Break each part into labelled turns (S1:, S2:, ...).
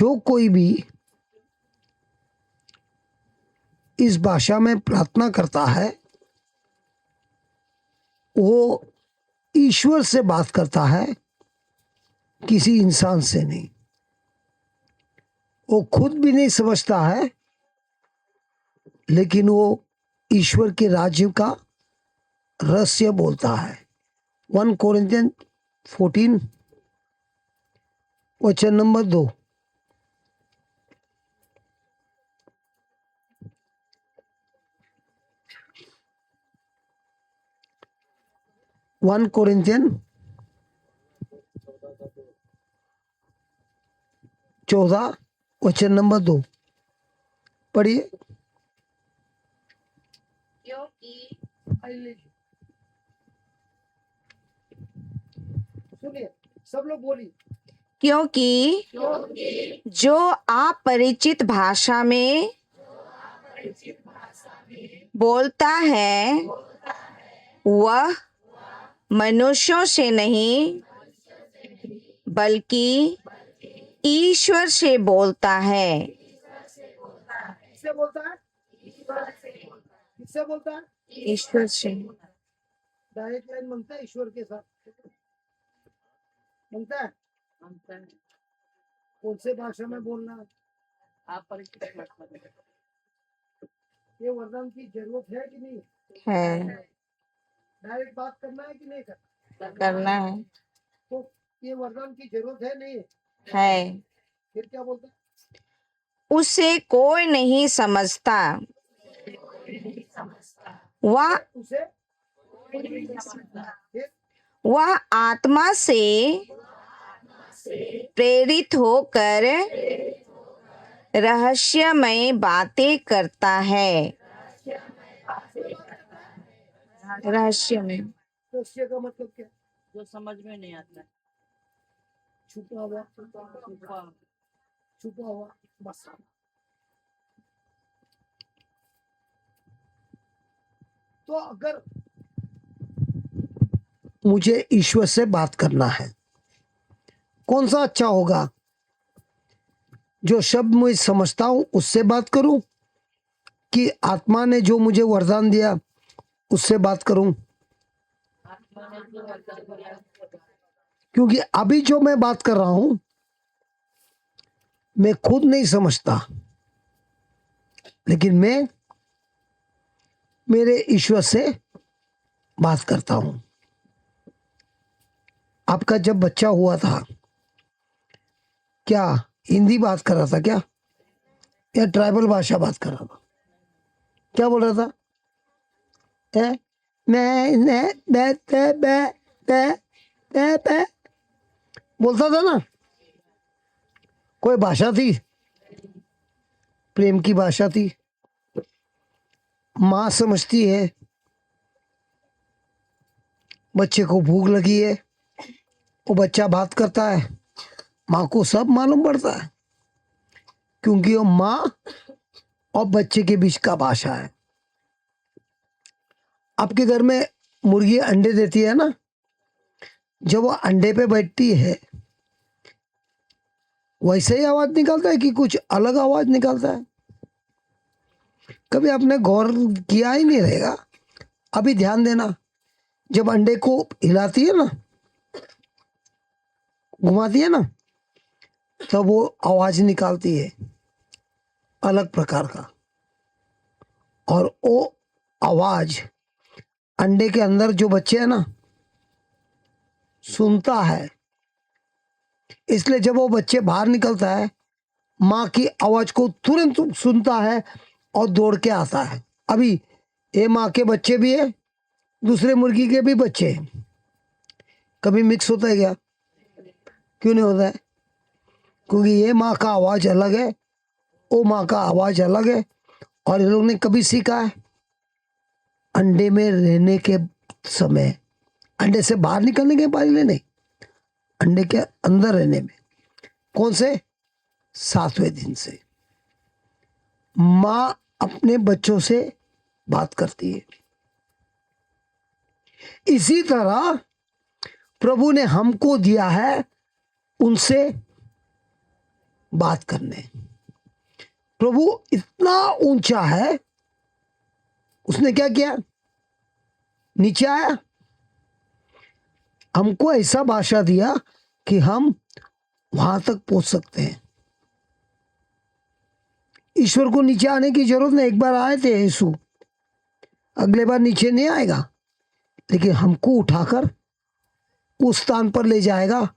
S1: जो कोई भी इस भाषा में प्रार्थना करता है वो ईश्वर से बात करता है, किसी इंसान से नहीं। वो खुद भी नहीं समझता है, लेकिन वो ईश्वर के राज्य का रहस्य बोलता है। 1 कोरिन्थियन 14 वचन नंबर 2। वन कोरिन्थियन 14 वचन नंबर 2 पढ़िए। सुनिए, सब लोग बोलिए।
S2: क्योंकि जो अपरिचित भाषा में बोलता है वह मनुष्यों से नहीं बल्कि ईश्वर से बोलता है।
S1: किससे बोलता है? किससे बोलता है?
S2: ईश्वर से।
S1: डायरेक्ट लाइन मांगता है ईश्वर के साथ, मांगता है। कौन से भाषा में बोलना? ये वरदान की जरूरत है कि नहीं
S2: है?
S1: डायरेक्ट बात करना है कि नहीं
S2: करना है।
S1: तो ये वरदान की जरूरत है नहीं
S2: है।
S1: फिर क्या बोलता है?
S2: उसे कोई नहीं समझता, वह
S1: उसे
S2: वह आत्मा से प्रेरित होकर रहस्यमय बातें करता है। रहस्यमय
S1: रहस्य का मतलब क्या?
S3: जो समझ में नहीं आता,
S1: छुपा हुआ, छुपा हुआ बस। तो अगर मुझे ईश्वर से बात करना है, कौन सा अच्छा होगा? जो शब्द मैं समझता हूं उससे बात करूं कि आत्मा ने जो मुझे वरदान दिया उससे बात करूं? क्योंकि अभी जो मैं बात कर रहा हूं मैं खुद नहीं समझता, लेकिन मैं मेरे ईश्वर से बात करता हूं। आपका जब बच्चा हुआ था क्या हिंदी बात कर रहा था क्या, या ट्राइबल भाषा बात कर रहा था? क्या बोल रहा था? बोलता था ना? कोई भाषा थी, प्रेम की भाषा थी। माँ समझती है बच्चे को भूख लगी है, वो बच्चा बात करता है, माँ को सब मालूम पड़ता है, क्योंकि वो माँ और बच्चे के बीच का भाषा है। आपके घर में मुर्गी अंडे देती है ना, जब वो अंडे पे बैठती है वैसे ही आवाज निकालता है कि कुछ अलग आवाज निकालता है? कभी आपने गौर किया ही नहीं रहेगा। अभी ध्यान देना, जब अंडे को हिलाती है ना, घुमाती है ना, तब वो आवाज निकालती है अलग प्रकार का, और वो आवाज अंडे के अंदर जो बच्चे है ना सुनता है। इसलिए जब वो बच्चे बाहर निकलता है माँ की आवाज को तुरंत सुनता है और दौड़ के आता है। अभी ये माँ के बच्चे भी है, दूसरे मुर्गी के भी बच्चे हैं, कभी मिक्स होता है क्या? क्यों नहीं होता है? क्योंकि ये माँ का आवाज अलग है, वो माँ का आवाज अलग है, और ये लोग ने कभी सीखा है अंडे में रहने के समय, अंडे से बाहर निकलने के पहले नहीं, अंडे के अंदर रहने में। कौन से? 7वें दिन से माँ अपने बच्चों से बात करती है। इसी तरह प्रभु ने हमको दिया है उनसे बात करने। प्रभु इतना ऊंचा है, उसने क्या किया, नीचे आया, हमको ऐसा भाषा दिया कि हम वहां तक पहुंच सकते हैं। ईश्वर को नीचे आने की जरूरत नहीं, एक बार आए थे यीशु, अगले बार नीचे नहीं आएगा, लेकिन हमको उठाकर उस स्थान पर ले जाएगा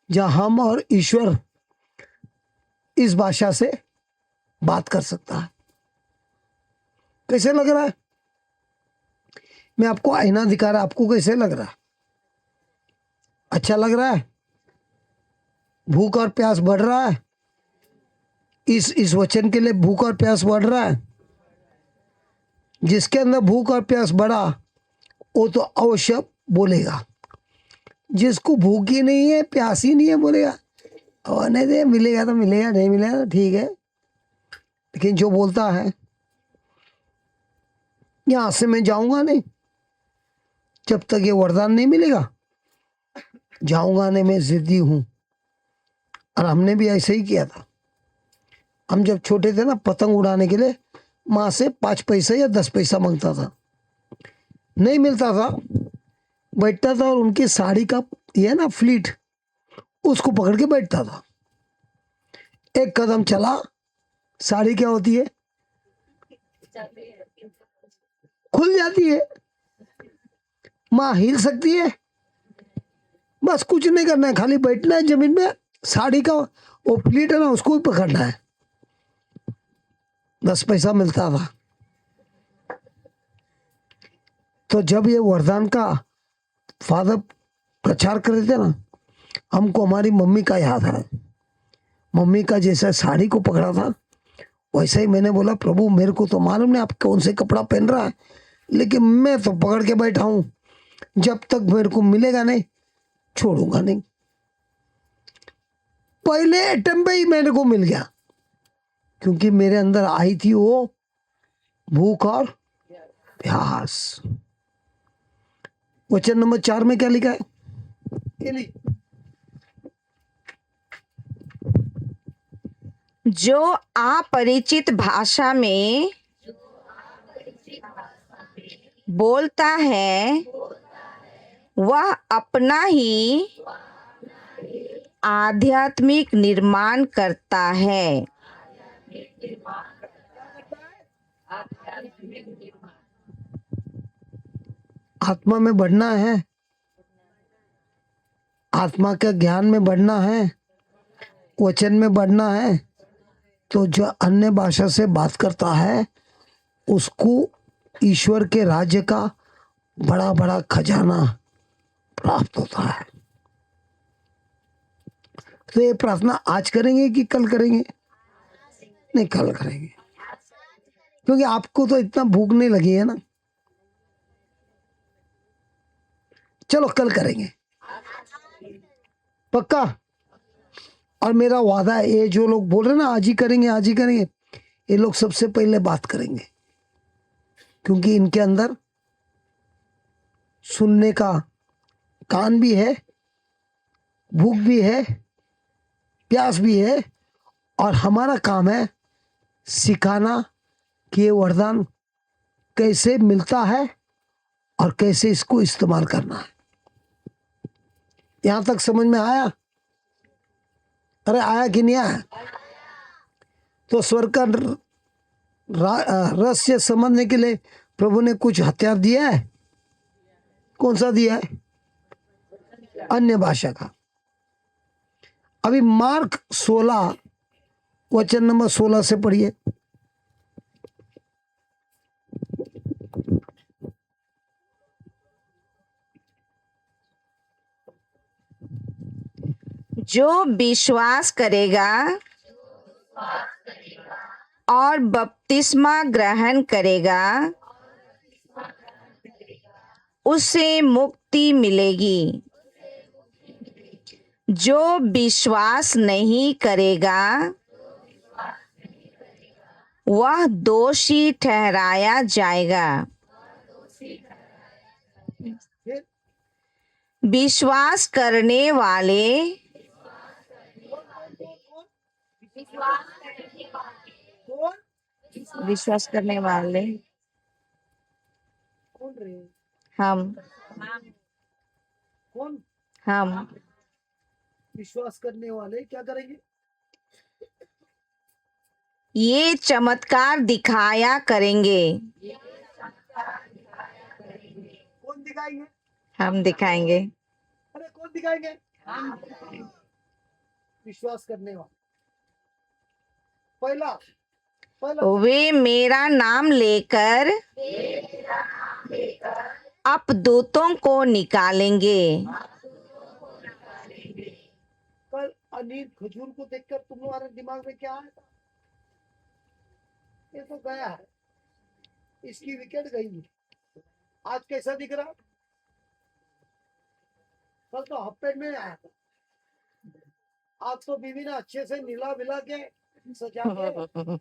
S1: जहां हम और ईश्वर इस भाषा से बात कर सकता है। कैसे लग रहा है? मैं आपको आईना दिखा रहा, आपको कैसे लग रहा है? अच्छा लग रहा है? भूख और प्यास बढ़ रहा है? इस वचन के लिए भूख और प्यास बढ़ रहा है? जिसके अंदर भूख और प्यास बढ़ा वो तो अवश्य बोलेगा। जिसको भूख ही नहीं है, प्यास ही नहीं है, बोलेगा और नहीं दे, मिलेगा तो मिलेगा, नहीं मिलेगा तो ठीक है। लेकिन जो बोलता है यहां से मैं जाऊंगा नहीं जब तक ये वरदान नहीं मिलेगा, जाऊंगा नहीं, मैं जिद्दी हूं। और हमने भी ऐसे ही किया था। हम जब छोटे थे ना, पतंग उड़ाने के लिए माँ से 5 पैसा या 10 पैसा मांगता था, नहीं मिलता था, बैठता था और उनकी साड़ी का ये ना फ्लीट, उसको पकड़ के बैठता था। एक कदम चला, साड़ी क्या होती है, खुल जाती है। माँ हिल सकती है, बस कुछ नहीं करना है, खाली बैठना है जमीन में, साड़ी का वो फ्लीट है ना, उसको ही पकड़ना है। 10 पैसा मिलता था। तो जब ये वरदान का फादर प्रचार कर रहे थे ना, हमको हमारी मम्मी का याद है। मम्मी का जैसा साड़ी को पकड़ा था वैसा ही मैंने बोला, प्रभु मेरे को तो मालूम नहीं आप कौन से कपड़ा पहन रहा है, लेकिन मैं तो पकड़ के बैठा हूं, जब तक मेरे को मिलेगा नहीं छोड़ूंगा नहीं। पहले अटेम्प्ट पे ही मेरे को मिल गया, क्योंकि मेरे अंदर आई थी वो भूख और प्यास। वचन नंबर 4 में क्या लिखा है?
S2: जो अपरिचित भाषा में बोलता है वह अपना ही आध्यात्मिक निर्माण करता है।
S1: आत्मा में बढ़ना है, आत्मा के ज्ञान में बढ़ना है, वचन में बढ़ना है, तो जो अन्य भाषा से बात करता है उसको ईश्वर के राज्य का बड़ा बड़ा खजाना प्राप्त होता है। तो ये प्रार्थना आज करेंगे कि कल करेंगे? नहीं, कल करेंगे, क्योंकि आपको तो इतना भूख नहीं लगी है ना। चलो कल करेंगे पक्का। और मेरा वादा है, ये जो लोग बोल रहे ना आज ही करेंगे आज ही करेंगे, ये लोग सबसे पहले बात करेंगे, क्योंकि इनके अंदर सुनने का कान भी है, भूख भी है, प्यास भी है, और हमारा काम है सिखाना कि ये वरदान कैसे मिलता है और कैसे इसको इस्तेमाल करना है। यहां तक समझ में आया? अरे आया कि नहीं आया? तो स्वर्ग का रहस्य समझने के लिए प्रभु ने कुछ हथियार दिया है। कौन सा दिया है? अन्य भाषा का। अभी मार्क 16 वचन नंबर 16 से पढ़िए।
S2: जो विश्वास करेगा और बपतिस्मा ग्रहण करेगा उसे मुक्ति मिलेगी। जो विश्वास नहीं करेगा वह दोषी ठहराया जाएगा। विश्वास करने वाले
S1: कौन
S2: विश्वास करने वाले
S1: कौन रे
S2: हम
S1: कौन
S2: हम
S1: विश्वास करने वाले क्या करेंगे?
S2: ये चमत्कार दिखाया करेंगे।
S1: कौन दिखाएंगे?
S2: हम दिखाएंगे।
S1: अरे कौन दिखाएंगे? विश्वास करने वाले। पहला पहला
S2: वे मेरा नाम लेकर अपदूतों को निकालेंगे।
S1: कल अनिल खजूर को देखकर तुम्हारे दिमाग में क्या आया? ये तो गया है, इसकी विकेट गई है। आज कैसा दिख रहा? कल तो हाफ पैंट में आया था, आज तो बीवी ने अच्छे से नीला विला के सजा के,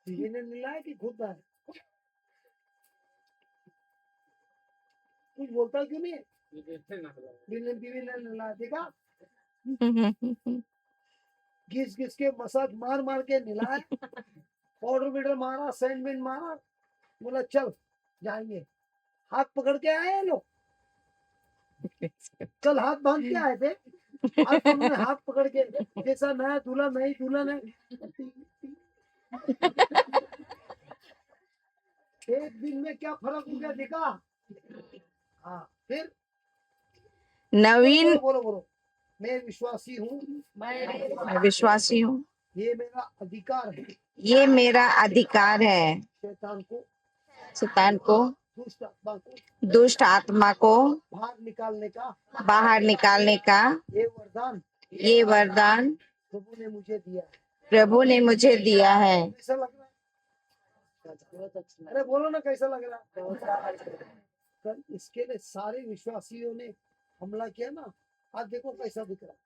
S1: बीवी ने नीला कि खुद है? कुछ बोलता क्यों नहीं है? बीवी ने नीला देखा, घिस घिस के मसाज मार मार के नीला, पाउडर बीडर मारा, सैंडविच मारा, बोला चल जाएंगे। हाथ पकड़ के आए हैं लोग, कल हाथ बांध के आए थे, आज तुमने हाथ पकड़ के जैसा नया दूल्हा नई दुल्हन है। एक दिन में क्या फर्क हो गया देखा? हाँ फिर
S2: नवीन
S1: बोलो बोलो, मैं विश्वासी हूँ,
S2: मैं विश्वासी हूँ।
S1: ये मेरा अधिकार है
S2: ये मेरा अधिकार है
S1: शैतान को,
S2: शैतान को,
S1: दुष्ट आत्मा को
S2: दुष्ट आत्मा को
S1: बाहर निकालने का
S2: बाहर निकालने का
S1: ये वरदान
S2: प्रभु
S1: ने मुझे दिया है।
S2: प्रभु ने मुझे दिया है।
S1: कैसा लग रहा है? अरे बोलो ना कैसा लग रहा है? कल इसके लिए सारे विश्वासियों ने हमला किया ना, आज देखो कैसा दिख रहा है।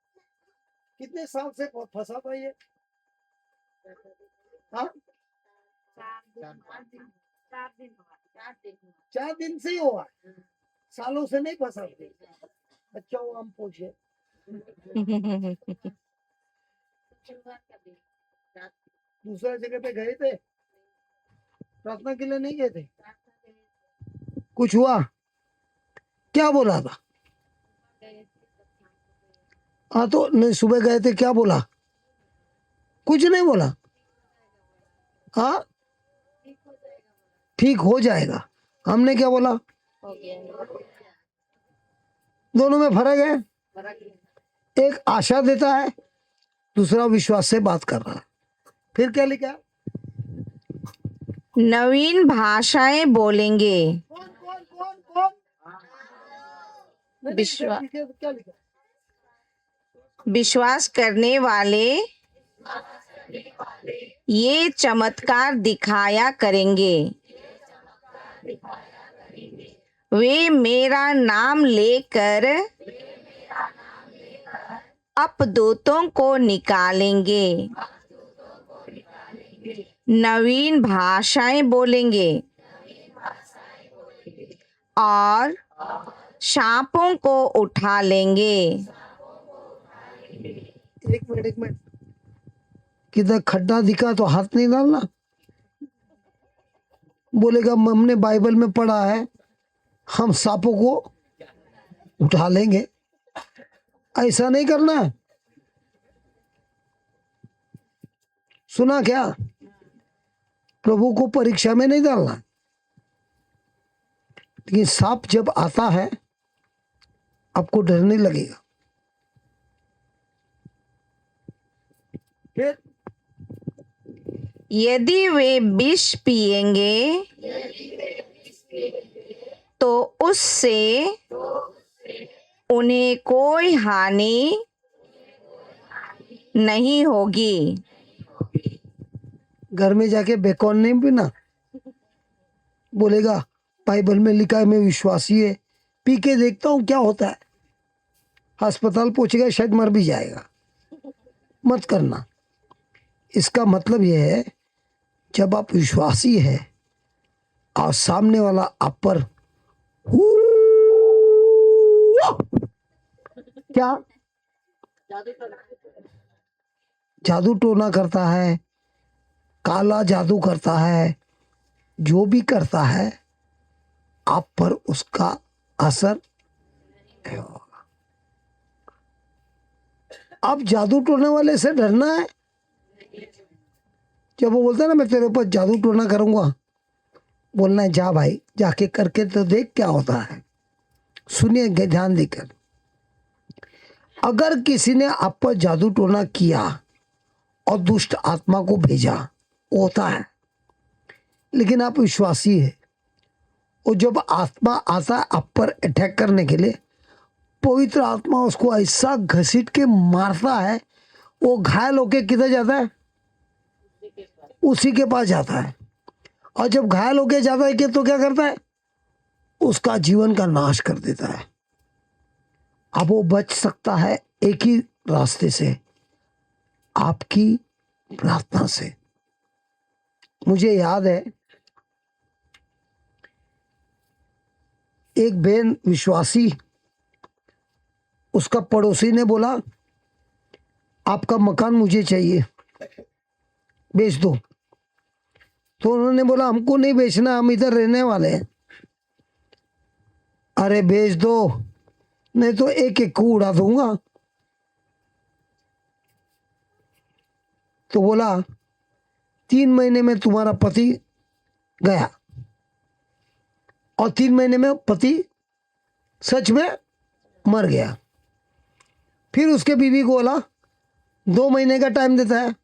S1: कितने साल से फंसा था ये? हाँ 4 दिन से ही हुआ, सालों से नहीं फंसा थे। अच्छा वो हम पूछे दूसरा जगह पे गए थे, प्रार्थना के लिए नहीं गए थे? कुछ हुआ? क्या बोला था? हाँ तो नहीं, सुबह गए थे, क्या बोला? कुछ नहीं बोला। हाँ ठीक हो जाएगा, हमने क्या बोला? दोनों में फर्क है, एक आशा देता है, दूसरा विश्वास से बात कर रहा है। फिर क्या लिखा?
S2: नवीन भाषाएं बोलेंगे।
S1: कौन कौन कौन कौन?
S2: विश्वास
S1: क्या लिखा?
S2: विश्वास करने वाले ये चमत्कार दिखाया करेंगे। वे मेरा नाम लेकर अपदूतों को निकालेंगे, नवीन भाषाएं बोलेंगे और सांपों को उठा लेंगे।
S1: एक मिनट, किधर खड्डा दिखा तो हाथ नहीं डालना। बोलेगा हमने बाइबल में पढ़ा है, हम सांपों को उठा लेंगे। ऐसा नहीं करना है। सुना क्या? प्रभु को परीक्षा में नहीं डालना। लेकिन सांप जब आता है आपको डरने लगेगा। फिर
S2: यदि वे विष पिएंगे तो उससे उन्हें कोई हानि नहीं होगी।
S1: घर में जाके बेकौन नहीं पीना। बोलेगा बाइबल में लिखा है, मैं विश्वासी है, पी के देखता हूँ क्या होता है। अस्पताल पहुंचेगा, शायद मर भी जाएगा। मत करना। इसका मतलब यह है, जब आप विश्वासी है और सामने वाला आप पर क्या जादू टोना करता है, काला जादू करता है, जो भी करता है, आप पर उसका असर नहीं होगा। अब जादू टोने वाले से डरना है? जब वो बोलता है ना मैं तेरे ऊपर जादू टोना करूंगा, बोलना है जा भाई, जाके करके तो देख क्या होता है। सुनिए ध्यान देकर, अगर किसी ने आप पर जादू टोना किया और दुष्ट आत्मा को भेजा, होता है, लेकिन आप विश्वासी है, और जब आत्मा आता है आप पर अटैक करने के लिए, पवित्र आत्मा उसको ऐसा घसीट के मारता है, वो घायल होके किधर जाता है? उसी के पास जाता है। और जब घायल होके जाता है कि तो क्या करता है? उसका जीवन का नाश कर देता है। अब वो बच सकता है एक ही रास्ते से, आपकी प्रार्थना से। मुझे याद है एक बहन विश्वासी, उसका पड़ोसी ने बोला आपका मकान मुझे चाहिए, बेच दो। तो उन्होंने बोला हमको नहीं बेचना, हम इधर रहने वाले हैं। अरे बेच दो, नहीं तो एक एक को उड़ा दूंगा। तो बोला 3 महीने में तुम्हारा पति गया, और 3 महीने में पति सच में मर गया। फिर उसके बीवी को बोला 2 महीने का टाइम देता है,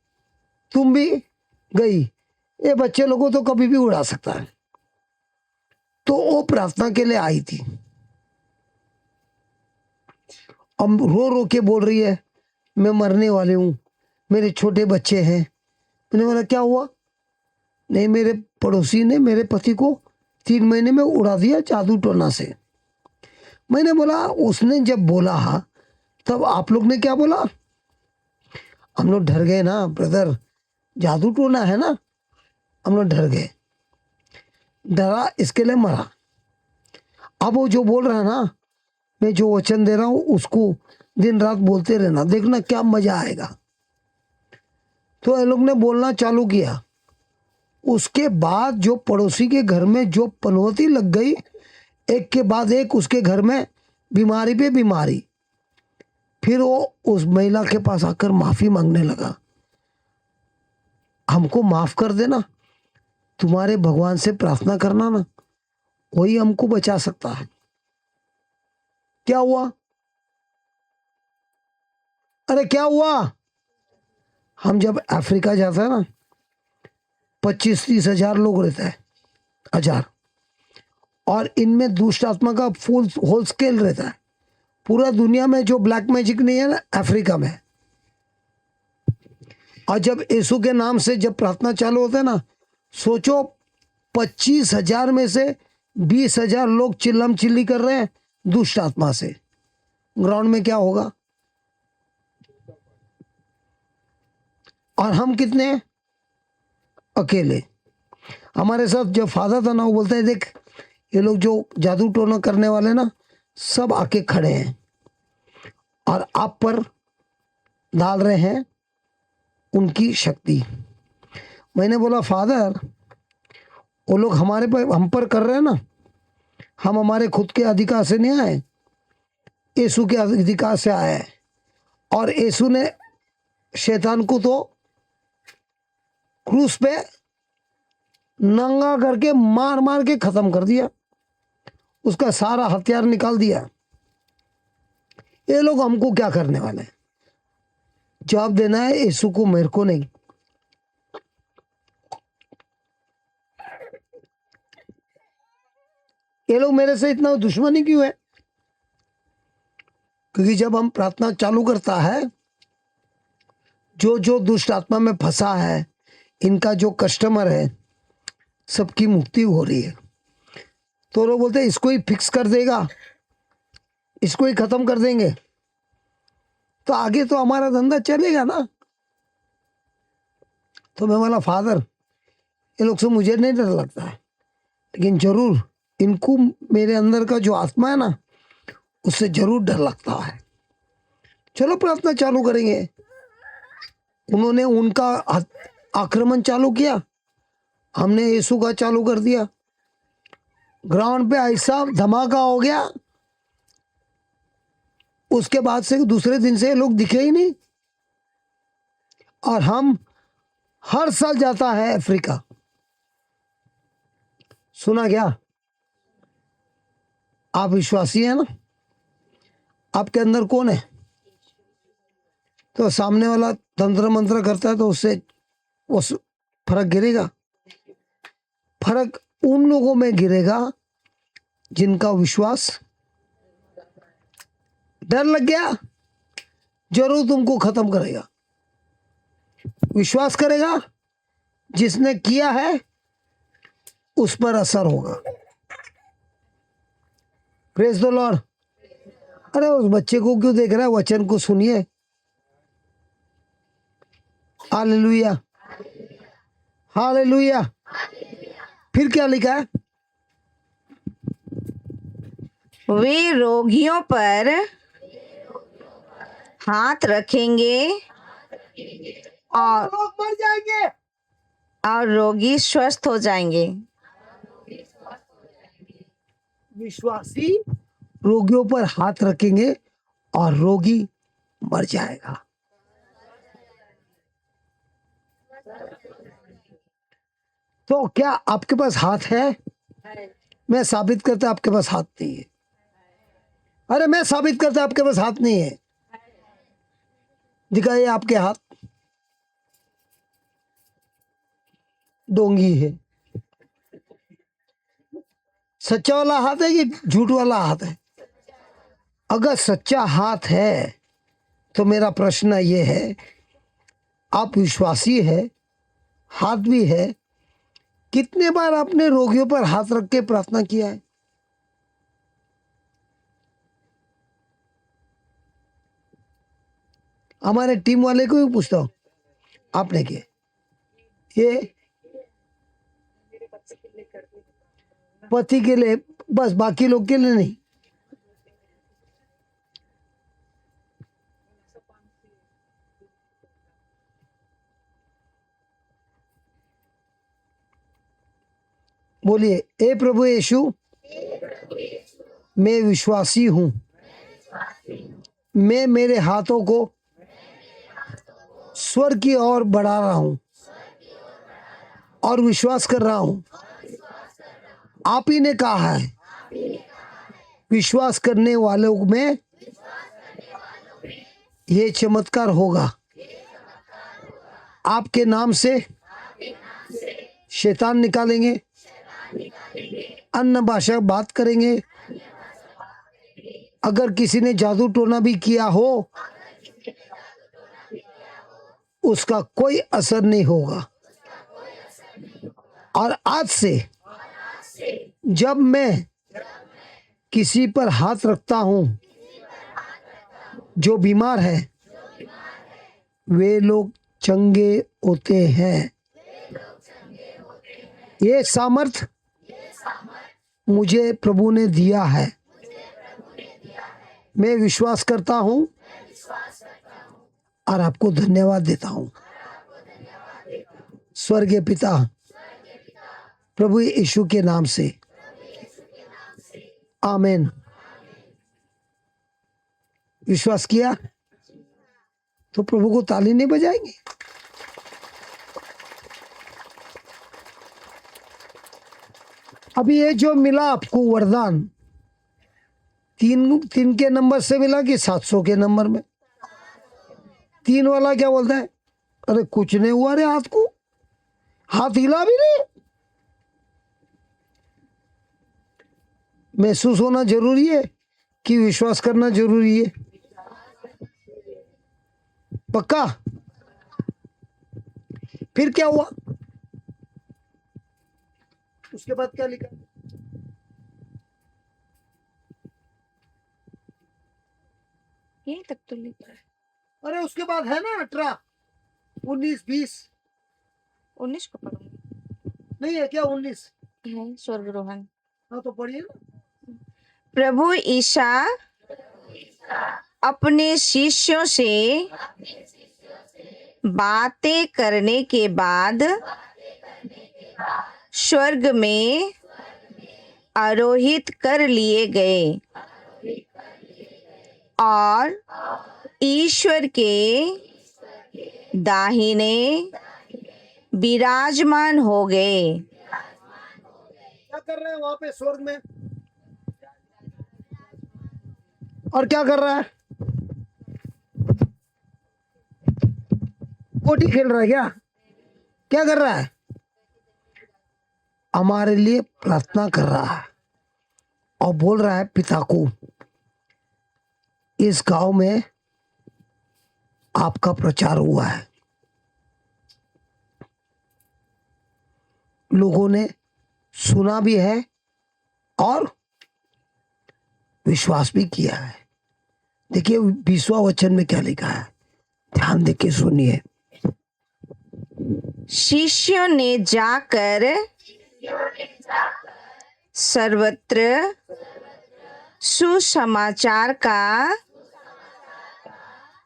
S1: तुम भी गई, ये बच्चे लोगों तो कभी भी उड़ा सकता है। तो वो प्रार्थना के लिए आई थी, अब रो रो के बोल रही है मैं मरने वाली हूँ, मेरे छोटे बच्चे हैं। मैंने बोला क्या हुआ? नहीं, मेरे पड़ोसी ने मेरे पति को 3 महीने में उड़ा दिया जादू टोना से। मैंने बोला उसने जब बोला तब आप लोग ने क्या बोला? हम लोग डर गए ना ब्रदर, जादू टोना है ना, हम लोग डर गए, डरा इसके लिए मरा। अब वो जो बोल रहा है ना, मैं जो वचन दे रहा हूँ उसको दिन रात बोलते रहना, देखना क्या मजा आएगा। तो ये लोग ने बोलना चालू किया। उसके बाद जो पड़ोसी के घर में जो पनौती लग गई, एक के बाद एक उसके घर में बीमारी पे बीमारी। फिर वो उस महिला के पास आकर माफी मांगने लगा, हमको माफ कर देना, तुम्हारे भगवान से प्रार्थना करना ना, वही हमको बचा सकता है। क्या हुआ? अरे क्या हुआ? हम जब अफ्रीका जाते हैं ना, 25-30 हजार लोग रहते हैं, हजार, और इनमें दुष्ट आत्मा का फुल होल स्केल रहता है। पूरा दुनिया में जो ब्लैक मैजिक नहीं है ना, अफ्रीका में। और जब यीशु के नाम से जब प्रार्थना चालू होता है ना, सोचो 25,000 में से 20,000 लोग चिल्लम चिल्ली कर रहे हैं दुष्ट आत्मा से, ग्राउंड में क्या होगा? और हम कितने? अकेले। हमारे साथ जो फादर था ना, वो बोलते हैं देख ये लोग जो जादू टोना करने वाले ना, सब आके खड़े हैं और आप पर डाल रहे हैं उनकी शक्ति। मैंने बोला फादर, वो लोग हमारे पर हम पर कर रहे हैं ना, हम हमारे खुद के अधिकार से नहीं आए, यीशु के अधिकार से आए हैं। और यीशु ने शैतान को तो क्रूस पे नंगा करके मार मार के खत्म कर दिया, उसका सारा हथियार निकाल दिया। ये लोग हमको क्या करने वाले हैं? जवाब देना है यीशु को, मेरे को नहीं। ये लोग मेरे से इतना दुश्मनी क्यों है? क्योंकि जब हम प्रार्थना चालू करता है, जो जो दुष्ट आत्मा में फंसा है, इनका जो कस्टमर है, सबकी मुक्ति हो रही है। तो लोग बोलते हैं इसको ही फिक्स कर देगा, इसको ही खत्म कर देंगे, तो आगे तो हमारा धंधा चलेगा ना। तो मैं बोला फादर, ये लोग से मुझे नहीं डर लगता है, लेकिन जरूर इनको मेरे अंदर का जो आत्मा है ना, उससे जरूर डर लगता है। चलो प्रार्थना चालू करेंगे। उन्होंने उनका आक्रमण चालू किया, हमने यीशु का चालू कर दिया। ग्राउंड पे ऐसा धमाका हो गया, उसके बाद से दूसरे दिन से लोग दिखे ही नहीं। और हम हर साल जाता है अफ्रीका, सुना क्या? आप विश्वासी है ना? आपके अंदर कौन है? तो सामने वाला तंत्र मंत्र करता है तो उससे उस फर्क गिरेगा। फर्क उन लोगों में गिरेगा जिनका विश्वास, डर लग गया जरूर तुमको खत्म करेगा। विश्वास करेगा, जिसने किया है उस पर असर होगा। Praise the Lord. अरे उस बच्चे को क्यों देख रहा है? वचन को सुनिए। Hallelujah, hallelujah. फिर क्या लिखा है?
S2: वे रोगियों पर हाथ रखेंगे और
S1: लोग मर जाएंगे।
S2: रोगी स्वस्थ हो जाएंगे।
S1: विश्वासी रोगियों पर हाथ रखेंगे और रोगी मर जाएगा। तो क्या आपके पास हाथ है? मैं साबित करता आपके पास हाथ नहीं है। अरे मैं साबित करता आपके पास हाथ नहीं है। दिखाइए आपके हाथ। डोंगी है। सच्चा वाला हाथ है कि झूठ वाला हाथ है? अगर सच्चा हाथ है तो मेरा प्रश्न ये है, आप विश्वासी है, हाथ भी है, कितने बार आपने रोगियों पर हाथ रख के प्रार्थना किया है? हमारे टीम वाले को भी पूछता हूं, आपने किया? ये पति के लिए बस, बाकी लोग के लिए नहीं। बोलिए, ए प्रभु यीशु, मैं विश्वासी हूं, मैं मेरे हाथों को स्वर्ग की ओर बढ़ा रहा हूं और विश्वास कर रहा हूं आप ही ने कहा है विश्वास करने वालों में ये चमत्कार होगा। आपके नाम से शैतान निकालेंगे, अन्य भाषा बात करेंगे। अगर किसी ने जादू टोना भी किया हो उसका कोई असर नहीं होगा। और आज से जब मैं किसी पर हाथ रखता हूं जो बीमार है, वे लोग चंगे होते हैं। ये सामर्थ मुझे प्रभु ने दिया है। मैं विश्वास करता हूं और आपको धन्यवाद देता हूं। स्वर्गीय पिता, प्रभु यीशु के नाम से, आमीन। विश्वास किया तो प्रभु को ताली नहीं बजाएंगे? अभी ये जो मिला आपको वरदान, 3 के नंबर से मिला कि 700 के नंबर में? 3 वाला क्या बोलता है? अरे कुछ नहीं हुआ रे, हाथ को हाथ हिला भी नहीं। महसूस होना जरूरी है कि विश्वास करना जरूरी है? पक्का? फिर क्या हुआ? उसके बाद क्या लिखा?
S2: यहीं तक तो लिखा है।
S1: अरे उसके बाद है ना 18, 19, 20
S2: 19 को पढ़ूंगी।
S1: नहीं है क्या? 19
S2: है स्वर्गरोहण।
S1: हाँ तो पढ़िए ना।
S2: प्रभु ईसा अपने शिष्यों से बातें करने के बाद स्वर्ग में आरोहित कर लिए गए और ईश्वर के दाहिने विराजमान हो गए।
S1: क्या कर रहे हैं वहां पे स्वर्ग में? और क्या कर रहा है? गोटी खेल रहा है क्या? क्या कर रहा है? हमारे लिए प्रार्थना कर रहा है और बोल रहा है पिता को, इस गांव में आपका प्रचार हुआ है, लोगों ने सुना भी है और विश्वास भी किया है। देखिए 20वां वचन में क्या लिखा है, ध्यान देके सुनिए।
S2: शिष्यों ने जाकर सर्वत्र सुसमाचार का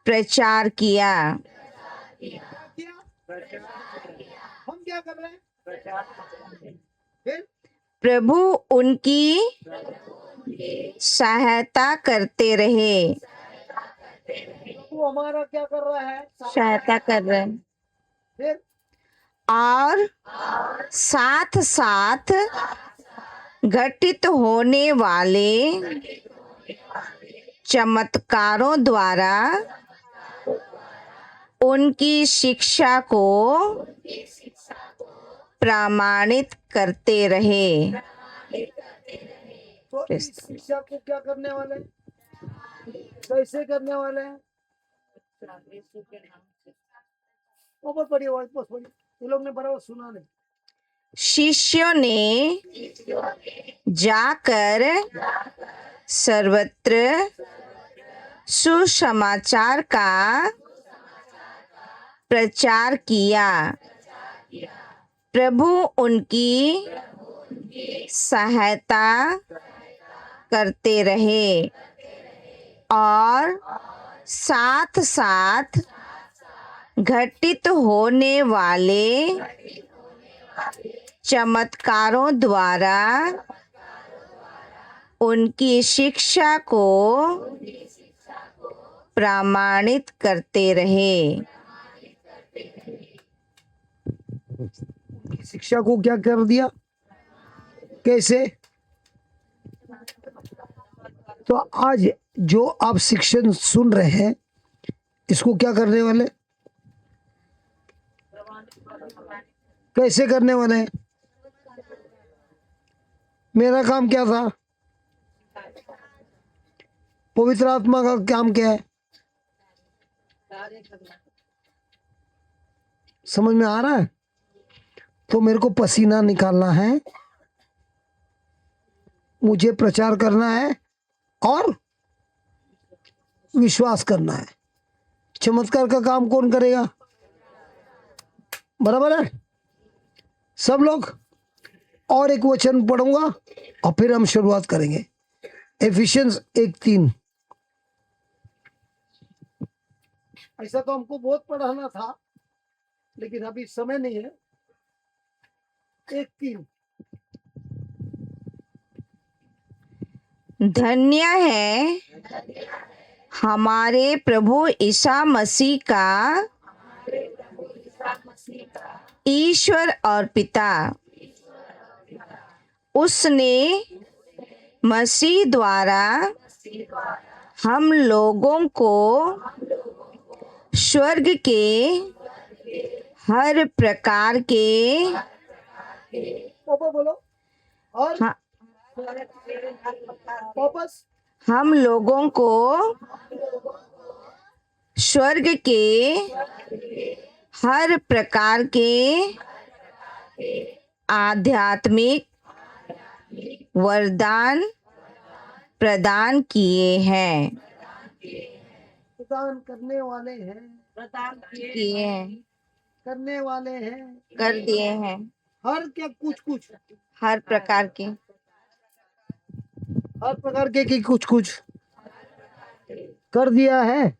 S2: प्रचार किया।
S1: हम क्या कर रहे हैं? फिर
S2: प्रभु उनकी सहायता करते रहे।
S1: वो हमारा क्या कर रहा है?
S2: सहायता कर रहे हैं।
S1: फिर
S2: और साथ साथ घटित होने वाले चमत्कारों द्वारा उनकी शिक्षा को प्रमाणित करते रहे।
S1: तो इस शिक्षा को क्या करने वाले, कैसे करने वाले हैं?
S3: यीशु के नाम से।
S1: वो बहुत बड़ी आवाज, बहुत बड़ी, ये लोग ने बराबर सुना नहीं।
S2: शिष्यों ने जाकर सर्वत्र सुसमाचार का प्रचार किया। प्रभु उनकी सहायता करते रहे और साथ साथ घटित होने वाले चमत्कारों द्वारा उनकी शिक्षा को प्रमाणित करते रहे।
S1: शिक्षा को क्या कर दिया, कैसे? तो आज जो आप शिक्षण सुन रहे हैं, इसको क्या करने वाले, कैसे करने वाले हैं? मेरा काम क्या था? पवित्र आत्मा का काम क्या है? समझ में आ रहा है? तो मेरे को पसीना निकालना है, मुझे प्रचार करना है और विश्वास करना है। चमत्कार का काम कौन करेगा? बराबर है सब लोग? और एक वचन पढ़ूंगा और फिर हम शुरुआत करेंगे। एफिशिएंस 1:3। ऐसा तो हमको बहुत पढ़ाना था, लेकिन अभी समय नहीं है। 1:3।
S2: धन्य है हमारे प्रभु ईसा मसीह का ईश्वर और पिता। उसने मसीह द्वारा हम लोगों को स्वर्ग के हर प्रकार के
S1: पापा बोलो। और
S2: हाँ,
S1: वापस
S2: हम लोगों को स्वर्ग के हर प्रकार के आध्यात्मिक वरदान प्रदान किए हैं।
S1: प्रदान करने वाले हैं,
S3: प्रदान
S2: किए हैं,
S1: करने वाले हैं,
S2: कर दिए हैं।
S1: हर क्या कुछ कुछ,
S2: हर प्रकार के
S1: हर प्रकार के की कुछ कुछ कर दिया है।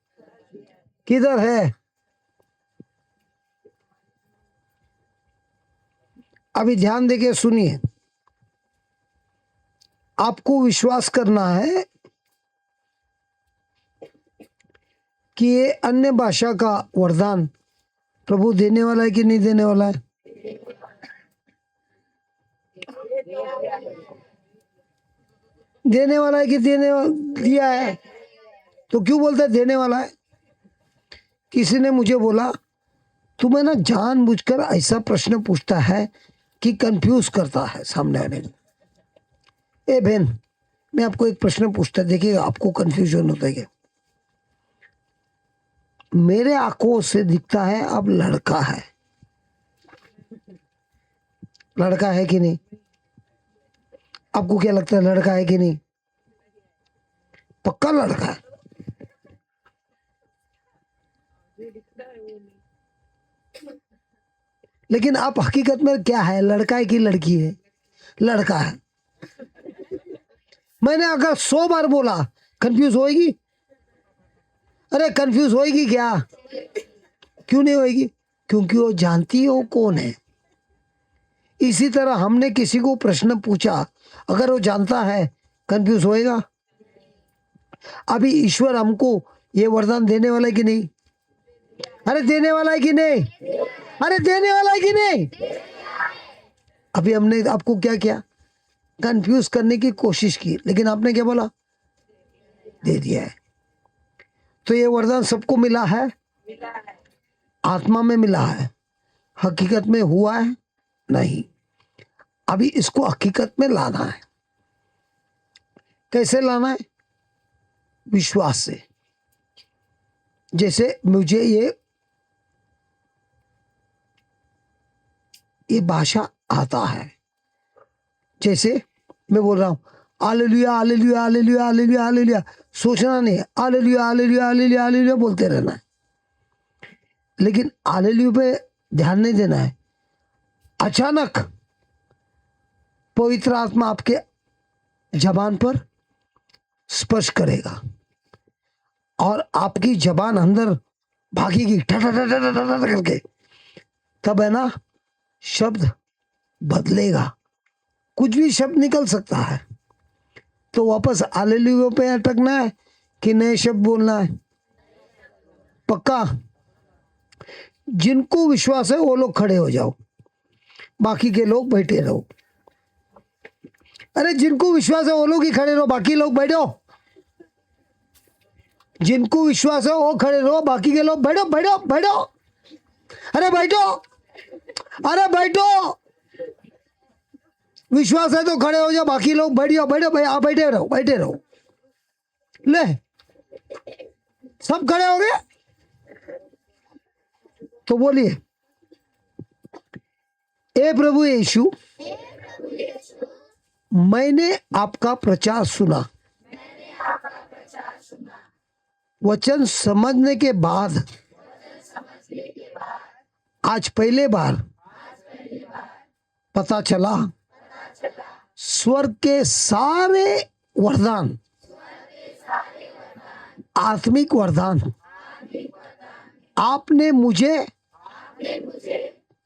S1: किधर है? अभी ध्यान देके सुनिए, आपको विश्वास करना है कि ये अन्य भाषा का वरदान प्रभु देने वाला है कि नहीं देने वाला है। देने वाला है कि दिया है। तो क्यों बोलता है देने वाला है? किसी ने मुझे बोला तुम्हें ना जानबूझकर ऐसा प्रश्न पूछता है कि कंफ्यूज करता है सामने वाले को। ए बहन, मैं आपको एक प्रश्न पूछता, देखिए आपको कंफ्यूजन होता है क्या। मेरे आंखों से दिखता है अब लड़का है, लड़का है कि नहीं? आपको क्या लगता है लड़का है कि नहीं? पक्का लड़का है। लेकिन आप हकीकत में क्या है, लड़का है कि लड़की है? लड़का है। मैंने अगर 100 बार बोला कंफ्यूज होएगी? अरे कंफ्यूज होएगी क्या? क्यों नहीं होएगी? क्योंकि वो जानती है वो कौन है। इसी तरह हमने किसी को प्रश्न पूछा, अगर वो जानता है कंफ्यूज होएगा? अभी ईश्वर हमको ये वरदान देने वाला है कि नहीं? अरे देने वाला है कि नहीं? अरे देने वाला है कि नहीं? अभी हमने आपको क्या किया? कंफ्यूज करने की कोशिश की, लेकिन आपने क्या बोला? दे दिया है। तो ये वरदान सबको मिला है, आत्मा में मिला है, हकीकत में हुआ है नहीं। अभी इसको हकीकत में लाना है। कैसे लाना है? विश्वास से। जैसे मुझे ये भाषा आता है, जैसे मैं बोल रहा हूं hallelujah hallelujah hallelujah hallelujah hallelujah, सोचना नहीं है, हालेलुया हालेलुया हालेलुया हालेलुया बोलते रहना है। लेकिन हालेलुया पे ध्यान नहीं देना है। अचानक पवित्र आत्मा आपके जबान पर स्पर्श करेगा और आपकी जबान अंदर भागेगी ठा ठा ठा ठा ठा ठा करके, तब है ना शब्द बदलेगा। कुछ भी शब्द निकल सकता है। तो वापस हालेलुया पे अटकना है कि नए शब्द बोलना है? पक्का? जिनको विश्वास है वो लोग खड़े हो जाओ, बाकी के लोग बैठे रहो। अरे जिनको विश्वास है वो लोग ही खड़े रहो, बाकी लोग बैठो। जिनको विश्वास है वो खड़े रहो, बाकी के लोग बैठो बैठो बैठो। अरे बैठो, अरे बैठो। विश्वास है तो खड़े हो जाओ, बाकी लोग बैठो बैठो भाई, आप बैठे रहो बैठे रहो। ले, सब खड़े हो गए? तो बोलिए, ए प्रभु यीशु, मैंने आपका प्रचार सुना। वचन समझने के बाद आज पहले बार पता चला स्वर्ग के सारे वरदान, आत्मिक वरदान आपने मुझे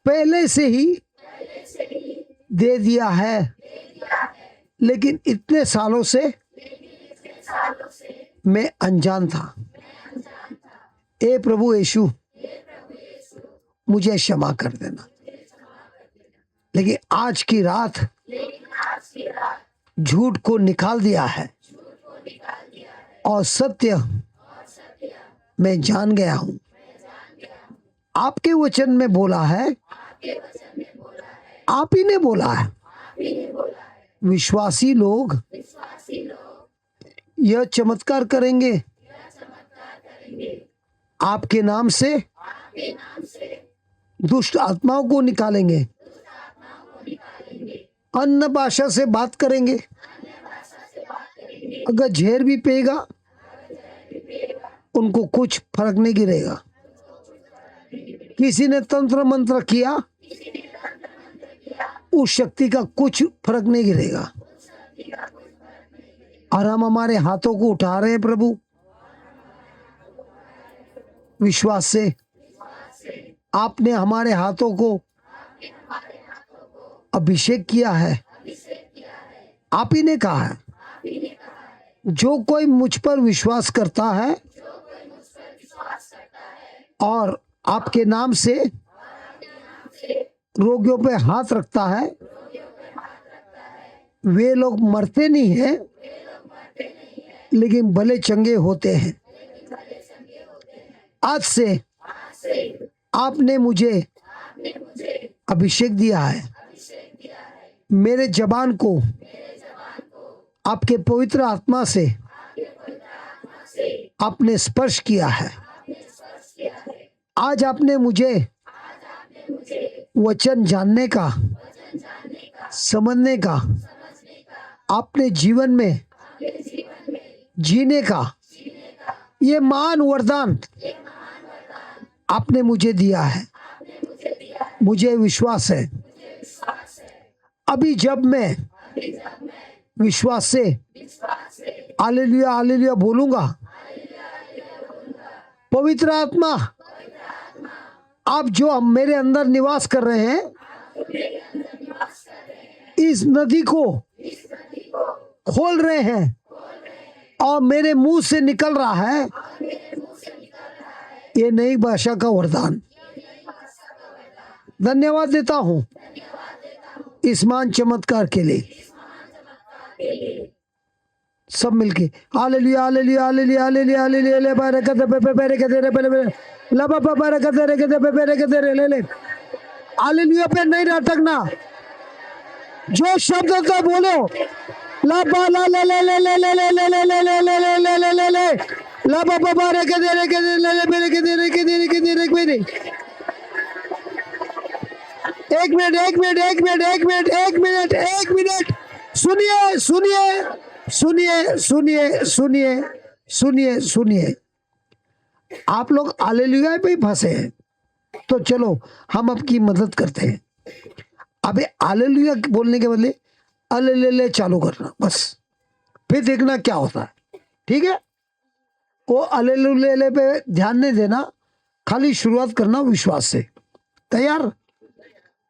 S1: पहले से ही दे दिया है। लेकिन इतने सालों से मैं अनजान था। ए प्रभु यीशु, मुझे क्षमा कर देना। लेकिन आज की रात झूठ को निकाल दिया है और सत्य मैं जान गया हूं। आपके वचन में बोला है, आप ही ने बोला है, विश्वासी लोग यह चमत्कार करेंगे, आपके नाम से दुष्ट आत्माओं को निकालेंगे, अन्य भाषा से बात करेंगे, अगर जहर भी पिएगा उनको कुछ फर्क नहीं गिरेगा। किसी ने तंत्र मंत्र किया, उस शक्ति का कुछ फर्क नहीं गिरेगा। और हम हमारे हाथों को उठा रहे हैं प्रभु, विश्वास से। आपने हमारे हाथों को अभिषेक किया है। आप ही ने कहा है, जो कोई मुझ पर विश्वास करता है और आपके नाम से रोगियों पे हाथ रखता है, वे लोग मरते नहीं हैं लेकिन भले चंगे होते हैं। आज से आपने मुझे अभिषेक दिया है। मेरे जबान को आपके पवित्र आत्मा से आपने स्पर्श किया है। आज आपने मुझे वचन जानने का, समझने का, अपने जीवन में जीने का ये महान वरदान आपने मुझे दिया है। मुझे विश्वास है अभी जब मैं विश्वास से हालेलुया हालेलुया बोलूंगा, पवित्र आत्मा आप जो हम मेरे अंदर निवास कर रहे हैं, इस नदी को खोल रहे हैं और मेरे मुंह से निकल रहा है ये नई भाषा का वरदान। धन्यवाद देता हूं इस महान चमत्कार के लिए। सब मिलके hallelujah hallelujah hallelujah hallelujah hallelujah ले बरकत पे बरकत रे पहले लबा बरकत रे के पे बरकत रे ले हालेलुया पे नहीं रटकना, जो शब्द होता बोलो लबा ला ले ले ले ले ले ले ले ले ले ले ले ले ले ले ले लबा बरकत रे के ले बरकत रे के दे के दे के एक मिनट एक मिनट एक मिनट एक मिनट एक मिनट एक मिनट सुनिए सुनिए सुनिए सुनिए सुनिए सुनिए सुनिए। आप लोग हालेलुया पे ही फंसे हैं, तो चलो हम आपकी मदद करते हैं। अबे हालेलुया बोलने के बदले अले चालू करना बस, फिर देखना क्या होता है। ठीक है, वो अले पे ध्यान नहीं देना, खाली शुरुआत करना विश्वास से। तैयार?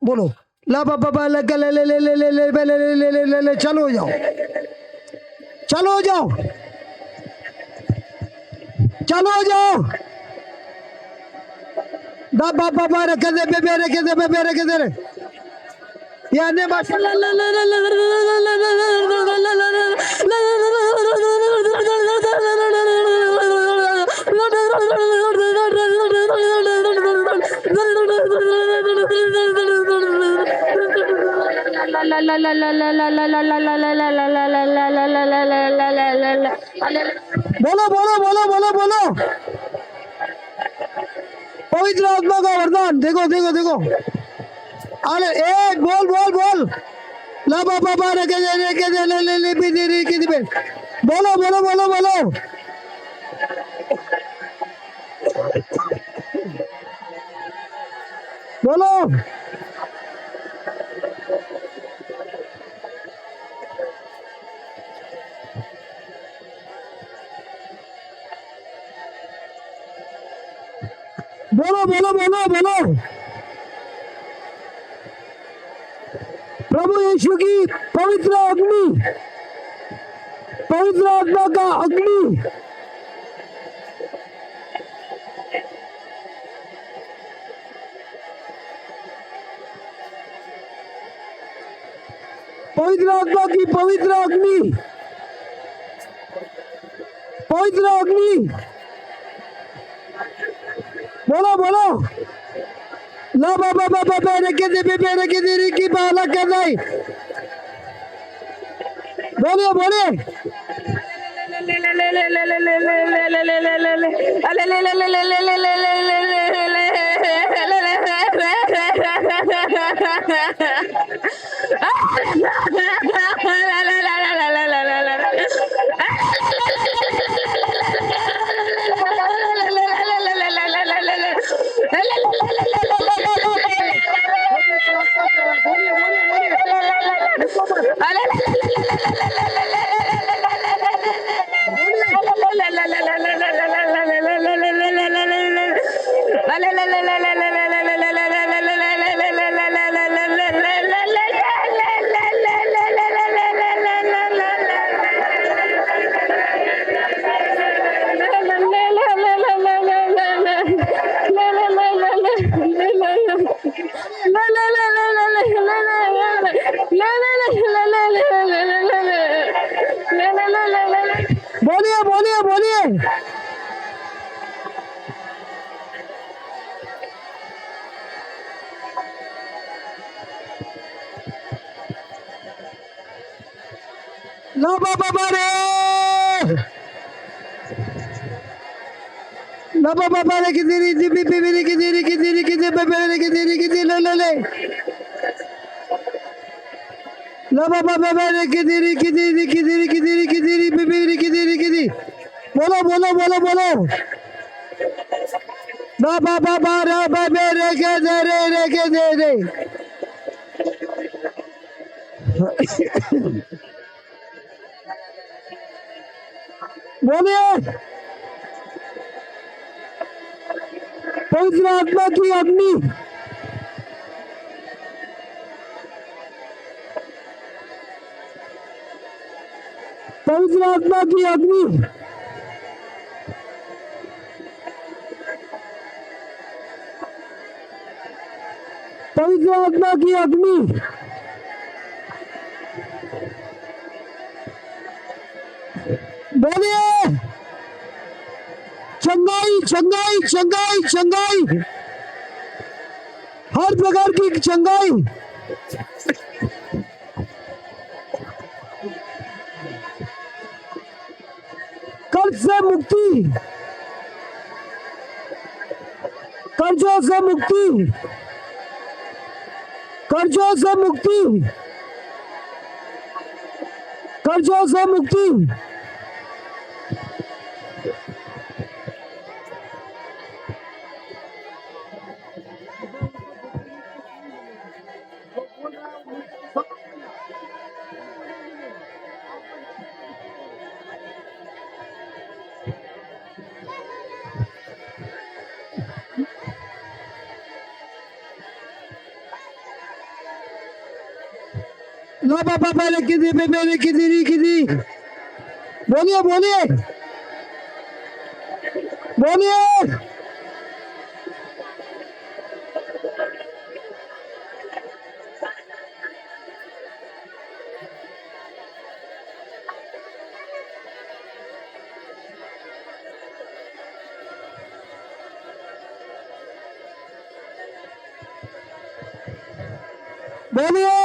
S1: बोलो ला बाबा ले ले ले ले ले ले ले ले ले ले ले ले चलो हो जाओ, चलो हो जाओ, चलो हो जाओ। दा बाबा रखे दे बे रखे दे बे रखे दे रे याने भाषा ला ला ला ला ला बोलो बोलो बोलो बोलो बोलो पवित्र आत्मा का वरदान। देखो देखो देखो, अरे एक बोल बोल बोल ला बाबा रखे दे ले ले ले भी दे रे के दे बोलो बोलो बोलो बोलो बोलो बोलो बोलो बोलो बोलो। प्रभु यीशु की पवित्र अग्नि, पवित्र आत्मा का अग्नि पवित्र आत्मा की पवित्र अग्नि, पवित्र अग्नि बोलो बोलो ला बाबा बाबा रखे दे रे की बाला कर रही बोलिए बोलिए ला बाबा बारे ला बाबा बारे किधरी जिबी बिबी किधरी किधरी किधरी बेबे किधरी किधरी ले ला बाबा बारे किधरी किधरी किधरी किधरी किधरी बिबी किधरी किधरी बोलो बोलो बोलो बोलो ला बाबा बारे बेबे रे के दे रे बोलिए पवित्र आत्मा की अग्नि पवित्र आत्मा की अग्नि पवित्र आत्मा की अग्नि बोलिए चंगाई चंगाई चंगाई चंगाई हर प्रकार की चंगाई कर्ज से मुक्ति कर्जों से मुक्ति कर्जों से मुक्ति कर्जों से मुक्ति ला बाबा पहले किधी मेरे किधी किधी बोलिए बोलिए बोलिए बोलिए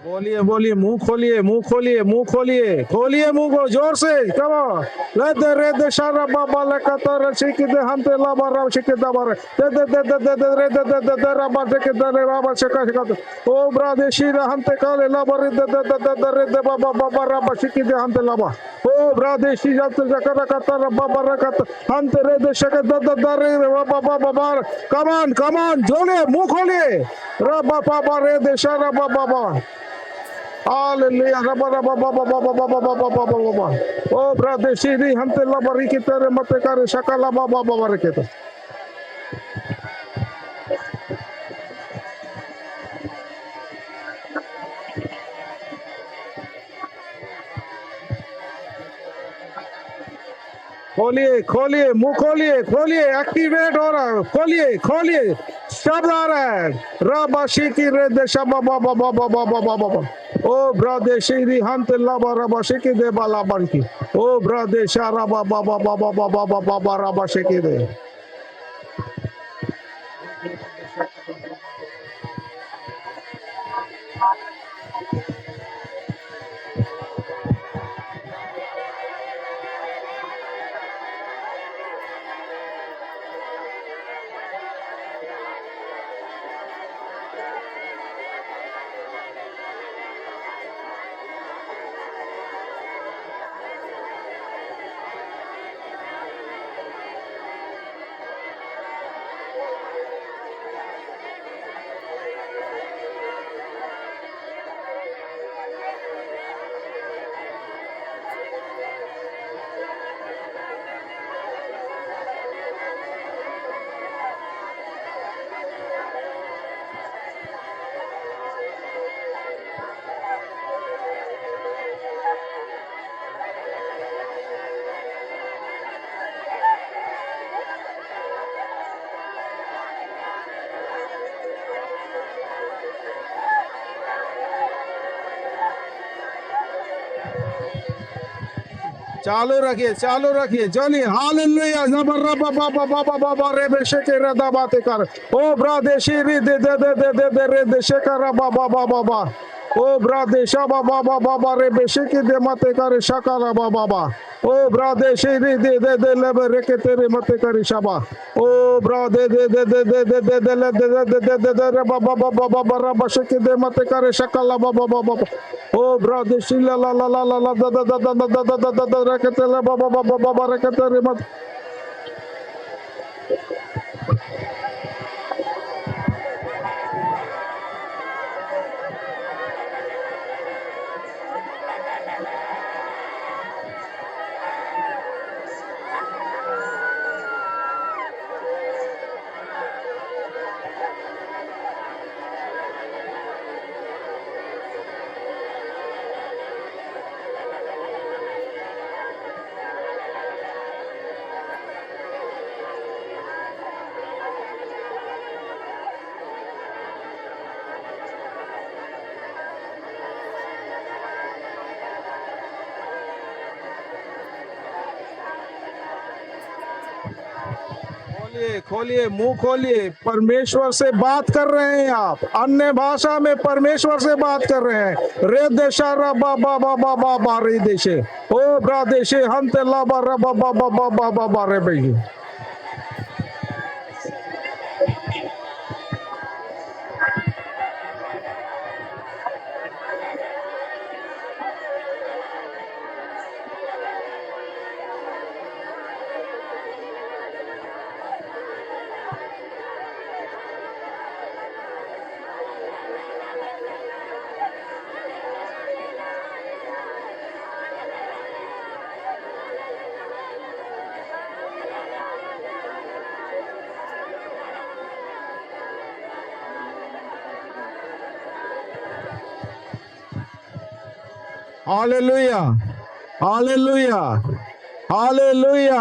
S4: बोलिए बोलिए मुंह खोलिए मुंह खोलिए मुंह खोलिए खोलिए मुंह को जोर से कहो रे दे शारा बाबा लकता रशी के दे हम ते लाबा राव शिके दबार दे रे दे राबा के दे राबा शका ओ ब्रादेशी रे हम ते काले लाबा रे दे बाबा राबा शिके दे हम ते लाबा ओ ब्रादेशी जात जकरा कता बाबा रकत हम ते रे दे शका रे बाबा कमान जोड़े मुंह खोलिए राबा बाबा रे दे शारा बाबा Hallelujah. Oh, brother, Shiri, Hante Labarikita, Matekar, Shakala Baba Baraketa. खोलिए मुंह खोलिए एक्टिवेट हो रहा है खोलिए शब्द आ रहा है रबाशी की रे दे शबा बाबा ओ ब्रदे श्री हंत लाबा रबाशी की दे बाला बरकी ओ ब्रदे शारा बाबा रबाशी की दे चालू रखिए चलिए हालेलुया जबर रबा बाबा बाबा बाबा रे बेशे के रदा बातें कर ओ ब्रादेशी रे दे रे देशे कर बाबा बाबा बाबा ओ ब्रादेशा बाबा बाबा रे बेशे के दे मते कर शका बाबा बाबा ओ ब्रादेशी रे दे ले रे के तेरे मते कर शबा ओ ब्रादे दे रे बाबा बाबा बाबा रे बेशे के दे मते कर शका बाबा बाबा ओ ब्रादेशी ला ला ला ला ला दा rekatele baba baba baba rekatele mat खोलिए मुंह खोलिए परमेश्वर से बात कर रहे हैं आप अन्य भाषा में परमेश्वर से बात कर रहे हैं रे देशा रबा बाबा बाबा बा रे देशे ओ ब्रा देशे हंते लाबा रबा बाबा बाबा बाबा रे भाई हालेलुया हालेलुया हालेलुया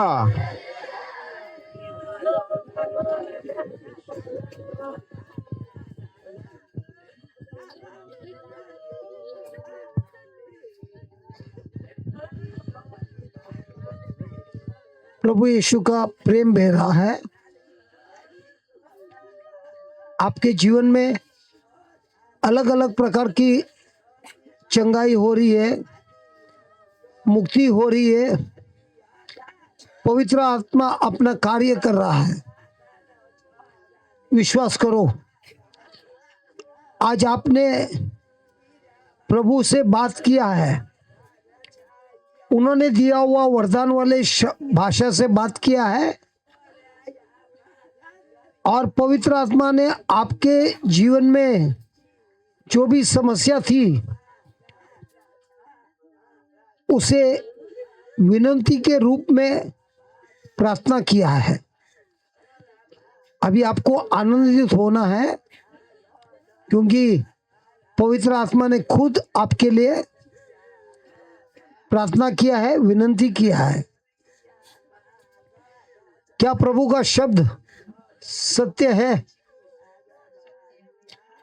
S1: प्रभु यीशु का प्रेम बह रहा है आपके जीवन में। अलग अलग प्रकार की चंगाई हो रही है, मुक्ति हो रही है, पवित्र आत्मा अपना कार्य कर रहा है। विश्वास करो, आज आपने प्रभु से बात किया है, उन्होंने दिया हुआ वरदान वाले भाषा से बात किया है और पवित्र आत्मा ने आपके जीवन में जो भी समस्या थी उसे विनती के रूप में प्रार्थना किया है। अभी आपको आनंदित होना है क्योंकि पवित्र आत्मा ने खुद आपके लिए प्रार्थना किया है, विनती किया है। क्या प्रभु का शब्द सत्य है?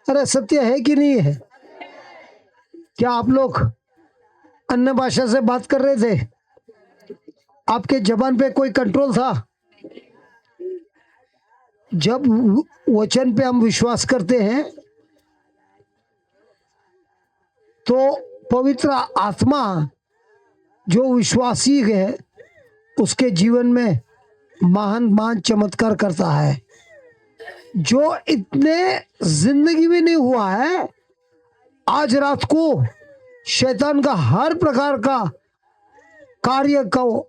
S1: अरे सत्य है कि नहीं है? क्या आप लोग अन्य भाषा से बात कर रहे थे? आपके जबान पे कोई कंट्रोल था? जब वचन पे हम विश्वास करते हैं तो पवित्र आत्मा जो विश्वासी है उसके जीवन में महान चमत्कार करता है। जो इतने जिंदगी में नहीं हुआ है, आज रात को शैतान का हर प्रकार का कार्य को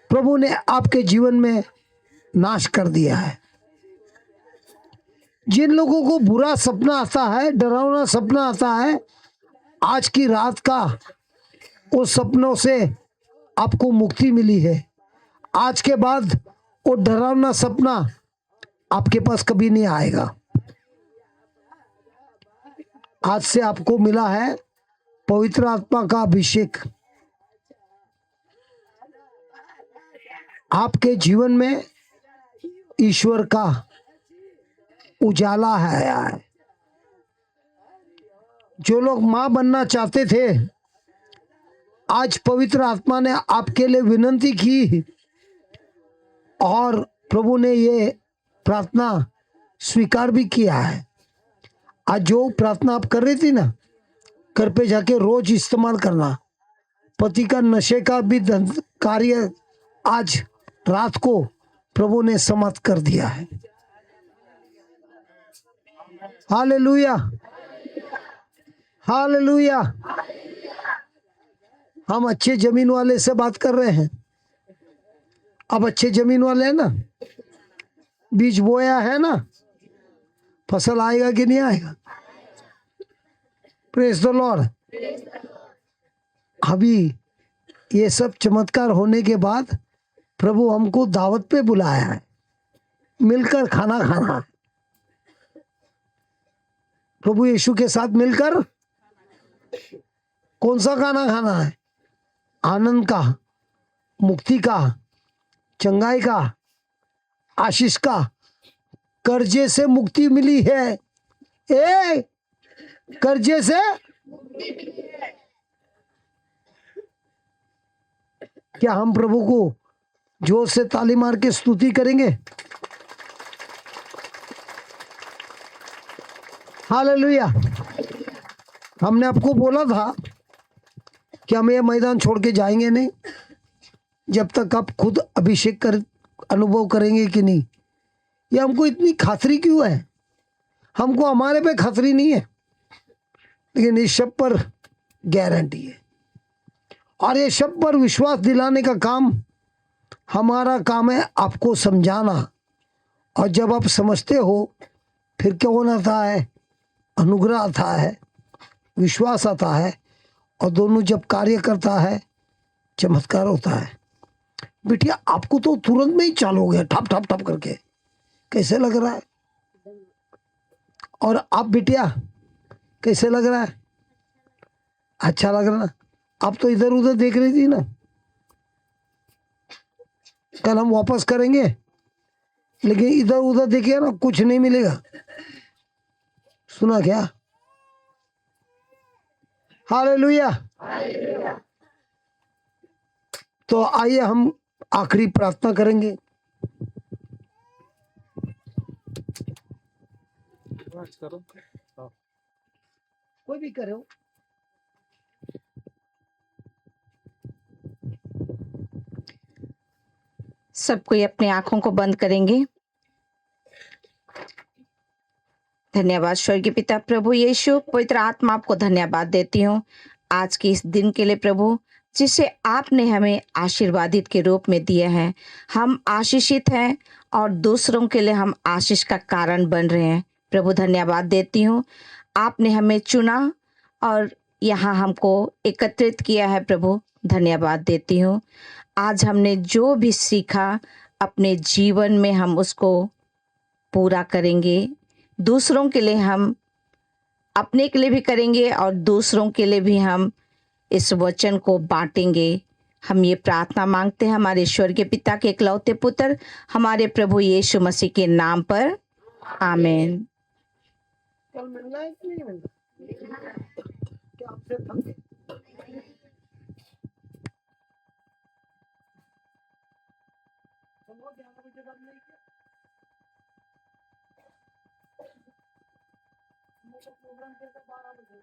S1: प्रभु ने आपके जीवन में नाश कर दिया है। जिन लोगों को बुरा सपना आता है, डरावना सपना आता है, आज की रात का उस सपनों से आपको मुक्ति मिली है। आज के बाद वो डरावना सपना आपके पास कभी नहीं आएगा। आज से आपको मिला है पवित्र आत्मा का अभिषेक। आपके जीवन में ईश्वर का उजाला है। जो लोग मां बनना चाहते थे आज पवित्र आत्मा ने आपके लिए विनती की और प्रभु ने ये प्रार्थना स्वीकार भी किया है। आज जो प्रार्थना आप कर रही थी ना, घर पे जाके रोज इस्तेमाल करना। पति का नशे का भी कार्य आज रात को प्रभु ने समाप्त कर दिया है। Hallelujah, hallelujah. हम अच्छे जमीन वाले से बात कर रहे हैं। अब अच्छे जमीन वाले हैं ना, बीज बोया है ना, फसल आएगा कि नहीं आएगा? Praise the Lord. अभी ये सब चमत्कार होने के बाद प्रभु हमको दावत पे बुलाया है, मिलकर खाना खाना है। प्रभु यीशु के साथ मिलकर कौन सा खाना खाना है? आनंद का, मुक्ति का, चंगाई का, आशीष का। कर्जे से मुक्ति मिली है। कर्जे से क्या हम प्रभु को जोर से ताली मार के स्तुति करेंगे? हालेलुया। हमने आपको बोला था कि हम ये मैदान छोड़ के जाएंगे नहीं जब तक आप खुद अभिषेक कर अनुभव करेंगे कि नहीं। ये हमको इतनी खातरी क्यों है? हमको हमारे पे खातरी नहीं है, लेकिन इस शब्द पर गारंटी है। और ये शब्द पर विश्वास दिलाने का काम हमारा काम है, आपको समझाना। और जब आप समझते हो फिर क्या होता है? अनुग्रह आता है, विश्वास आता है, और दोनों जब कार्य करता है चमत्कार होता है। बिटिया आपको तो तुरंत में ही चालू हो गया, ठप ठप ठप करके। कैसे लग रहा है? और आप बिटिया कैसे लग रहा है? अच्छा लग रहा है। आप तो इधर उधर देख रही थी ना। कल हम वापस करेंगे, लेकिन इधर उधर देखिए ना, कुछ नहीं मिलेगा। सुना क्या? हालेलुया। तो आइए हम आखिरी प्रार्थना करेंगे। कोई भी करे हो।
S2: सब कोई अपनी आंखों को बंद करेंगे। धन्यवाद स्वर्गीय पिता प्रभु यीशु, पवित्र आत्मा आपको धन्यवाद देती हूँ आज के इस दिन के लिए प्रभु, जिसे आपने हमें आशीर्वादित के रूप में दिया है। हम आशीषित हैं और दूसरों के लिए हम आशीष का कारण बन रहे हैं। प्रभु धन्यवाद देती हूँ, आपने हमें चुना और यहाँ हमको एकत्रित किया है। प्रभु धन्यवाद देती हूँ। आज हमने जो भी सीखा अपने जीवन में हम उसको पूरा करेंगे। दूसरों के लिए हम, अपने के लिए भी करेंगे और दूसरों के लिए भी हम इस वचन को बांटेंगे। हम ये प्रार्थना मांगते हैं हमारे ईश्वर के पिता के इकलौते पुत्र हमारे प्रभु यीशु मसीह के नाम पर, आमीन।
S1: कल मिलना है कि नहीं मिलना? क्या आपसे थक गए? संभव 11 बजे बाद नहीं किया? हम लोग का प्रोग्राम कैसे 12 बजे?